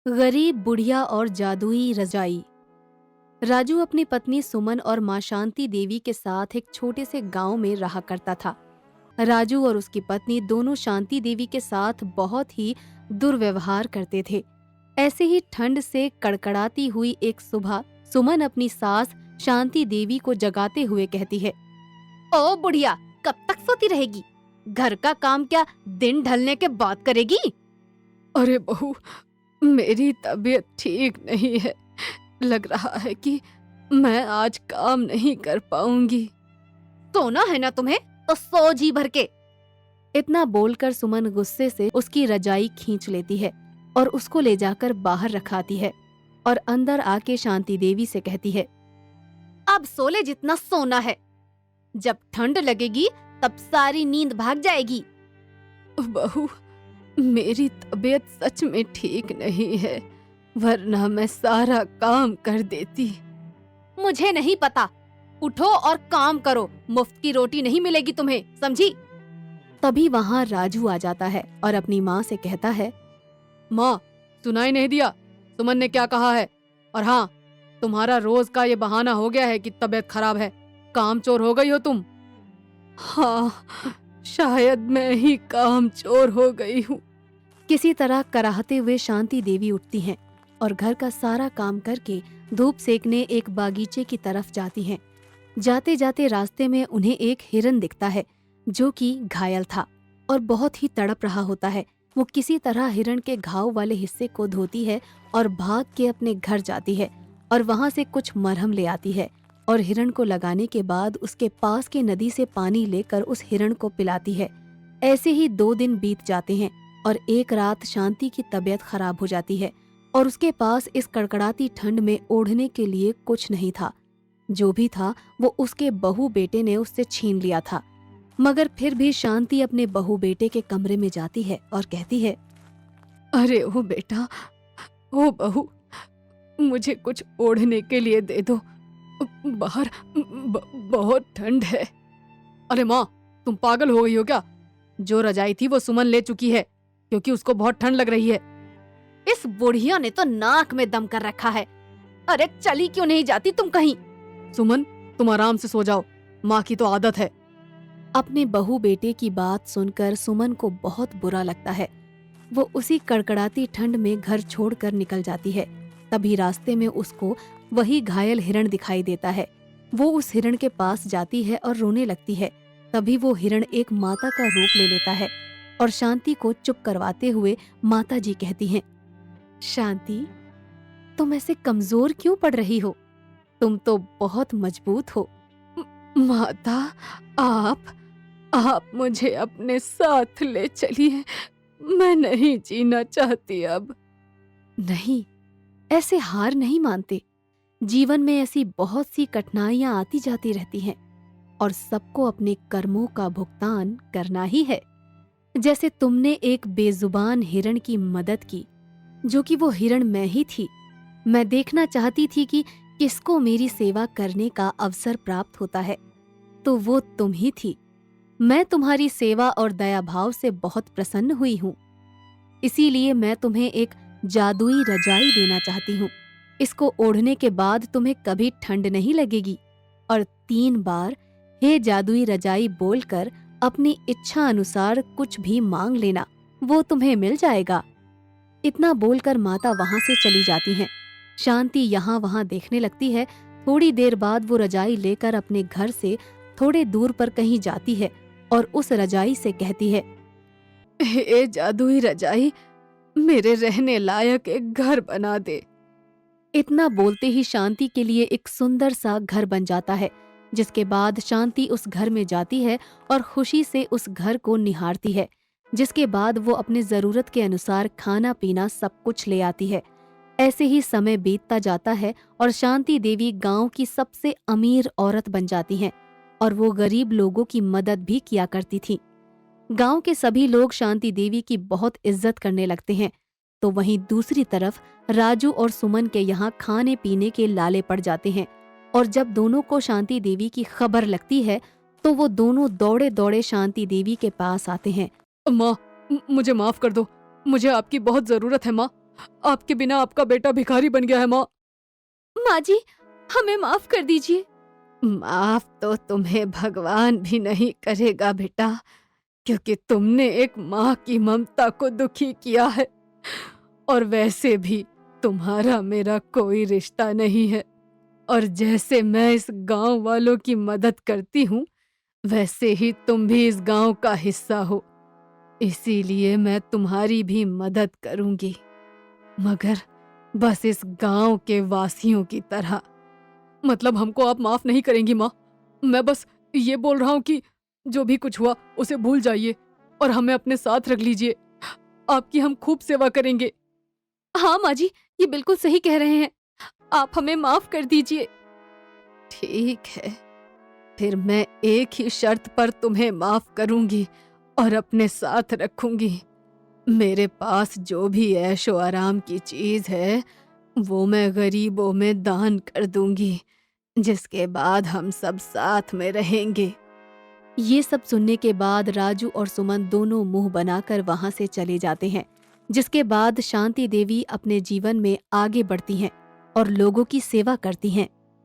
गरीब बुढ़िया और जादुई रजाई। राजू अपनी पत्नी सुमन और मां शांति देवी के साथ एक छोटे से गांव में रहा करता था। राजू और उसकी पत्नी दोनों शांति देवी के साथ बहुत ही दुर्व्यवहार करते थे। ऐसे ही ठंड से कड़कड़ाती हुई एक सुबह सुमन अपनी सास शांति देवी को जगाते हुए कहती है, ओ बुढ़िया, कब तक सोती रहेगी? घर का काम क्या दिन ढलने के बाद करेगी? अरे बहू, मेरी तबीयत ठीक नहीं है। लग रहा है कि मैं आज काम नहीं कर पाऊंगी। सोना है ना तुम्हें, तो सो जी भर के। इतना बोलकर सुमन गुस्से से उसकी रजाई खींच लेती है और उसको ले जाकर बाहर रखाती है और अंदर आके शांति देवी से कहती है, अब सोले जितना सोना है। जब ठंड लगेगी तब सारी नींद भाग जाएगी। बहू, मेरी तबीयत सच में ठीक नहीं है, वरना मैं सारा काम कर देती। मुझे नहीं पता, उठो और काम करो, मुफ्त की रोटी नहीं मिलेगी तुम्हें, समझी? तभी वहाँ राजू आ जाता है और अपनी माँ से कहता है, माँ, सुनाई नहीं दिया सुमन ने क्या कहा है? और हाँ, तुम्हारा रोज का ये बहाना हो गया है कि तबीयत खराब है। काम चोर हो गई हो तुम। हाँ, शायद मैं ही काम चोर हो गई हूँ। किसी तरह कराहते हुए शांति देवी उठती हैं और घर का सारा काम करके धूप सेकने एक बागीचे की तरफ जाती हैं। जाते जाते रास्ते में उन्हें एक हिरन दिखता है जो कि घायल था और बहुत ही तड़प रहा होता है। वो किसी तरह हिरन के घाव वाले हिस्से को धोती है और भाग के अपने घर जाती है और वहां से कुछ मरहम ले आती है और हिरन को लगाने के बाद उसके पास के नदी से पानी लेकर उस हिरन को पिलाती है। ऐसे ही 2 दिन बीत जाते हैं और एक रात शांति की तबीयत खराब हो जाती है और उसके पास इस कड़कड़ाती ठंड में ओढ़ने के लिए कुछ नहीं था। जो भी था वो उसके बहू बेटे ने उससे छीन लिया था। मगर फिर भी शांति अपने बहू बेटे के कमरे में जाती है और कहती है, अरे ओ बेटा, ओ बहू, मुझे कुछ ओढ़ने के लिए दे दो। बाहर बहुत ठंड है। अरे माँ, तुम पागल हो गई हो क्या? जो रजाई थी वो सुमन ले चुकी है क्योंकि उसको बहुत ठंड लग रही है। इस बुढ़िया ने तो नाक में दम कर रखा है। अरे चली क्यों नहीं जाती तुम कहीं? सुमन, तुम आराम से सो जाओ, माँ की तो आदत है। अपने बहू बेटे की बात सुनकर सुमन को बहुत बुरा लगता है। वो उसी कड़कड़ाती ठंड में घर छोड़कर निकल जाती है। तभी रास्ते में उसको वही घायल हिरण दिखाई देता है। वो उस हिरण के पास जाती है और रोने लगती है। तभी वो हिरण एक माता का रूप ले लेता है और शांति को चुप करवाते हुए माता जी कहती हैं, शांति, तुम ऐसे कमजोर क्यों पड़ रही हो? तुम तो बहुत मजबूत हो। माता, आप मुझे अपने साथ ले चलिए। मैं नहीं जीना चाहती अब। नहीं, ऐसे हार नहीं मानते। जीवन में ऐसी बहुत सी कठिनाइयां आती जाती रहती हैं और सबको अपने कर्मों का भुगतान करना ही है। जैसे तुमने एक बेजुबान हिरण की मदद की, जो कि वो हिरण मैं ही थी। मैं देखना चाहती थी कि किसको मेरी सेवा करने का अवसर प्राप्त होता है, तो वो तुम ही थी। मैं तुम्हारी सेवा और दया भाव से बहुत प्रसन्न हुई हूँ। इसीलिए मैं तुम्हें एक जादुई रजाई देना चाहती हूँ। इसको ओढ़ने के बाद तुम्हें कभी ठंड नहीं लगेगी और 3 बार हे जादुई रजाई बोलकर अपनी इच्छा अनुसार कुछ भी मांग लेना, वो तुम्हें मिल जाएगा। इतना बोलकर माता वहां से चली जाती हैं। शांति यहाँ वहां देखने लगती है। थोड़ी देर बाद वो रजाई लेकर अपने घर से थोड़े दूर पर कहीं जाती है और उस रजाई से कहती है, हे जादुई रजाई, मेरे रहने लायक एक घर बना दे। इतना बोलते ही शांति के लिए एक सुंदर सा घर बन जाता है। जिसके बाद शांति उस घर में जाती है और खुशी से उस घर को निहारती है। जिसके बाद वो अपने जरूरत के अनुसार खाना पीना सब कुछ ले आती है। ऐसे ही समय बीतता जाता है और शांति देवी गांव की सबसे अमीर औरत बन जाती हैं और वो गरीब लोगों की मदद भी किया करती थी। गांव के सभी लोग शांति देवी की बहुत इज्जत करने लगते हैं। तो वहीं दूसरी तरफ राजू और सुमन के यहाँ खाने पीने के लाले पड़ जाते हैं और जब दोनों को शांति देवी की खबर लगती है तो वो दोनों दौड़े दौड़े शांति देवी के पास आते हैं। माँ, मुझे माफ कर दो, मुझे आपकी बहुत जरूरत है माँ। आपके बिना आपका बेटा भिखारी बन गया है माँ। माँ जी, हमें माफ कर दीजिए। माफ तो तुम्हें भगवान भी नहीं करेगा बेटा, क्योंकि तुमने एक माँ की ममता को दुखी किया है। और वैसे भी तुम्हारा मेरा कोई रिश्ता नहीं है। और जैसे मैं इस गांव वालों की मदद करती हूँ, वैसे ही तुम भी इस गांव का हिस्सा हो। इसीलिए मैं तुम्हारी भी मदद करूंगी, मगर बस इस गांव के वासियों की तरह। मतलब हमको आप माफ नहीं करेंगी माँ? मैं बस ये बोल रहा हूँ कि जो भी कुछ हुआ उसे भूल जाइए और हमें अपने साथ रख लीजिए। आपकी हम खूब सेवा करेंगे। हाँ माँ जी, ये बिल्कुल सही कह रहे हैं। आप हमें माफ कर दीजिए। ठीक है, फिर मैं एक ही शर्त पर तुम्हें माफ करूंगी और अपने साथ रखूंगी। मेरे पास जो भी ऐशो आराम की चीज है, वो मैं गरीबों में दान कर दूंगी, जिसके बाद हम सब साथ में रहेंगे। ये सब सुनने के बाद राजू और सुमन दोनों मुंह बनाकर वहां से चले जाते हैं, जिसके बाद शांति देवी अपने जीवन में आगे बढ़ती हैं और लोगों की सेवा करती हैं।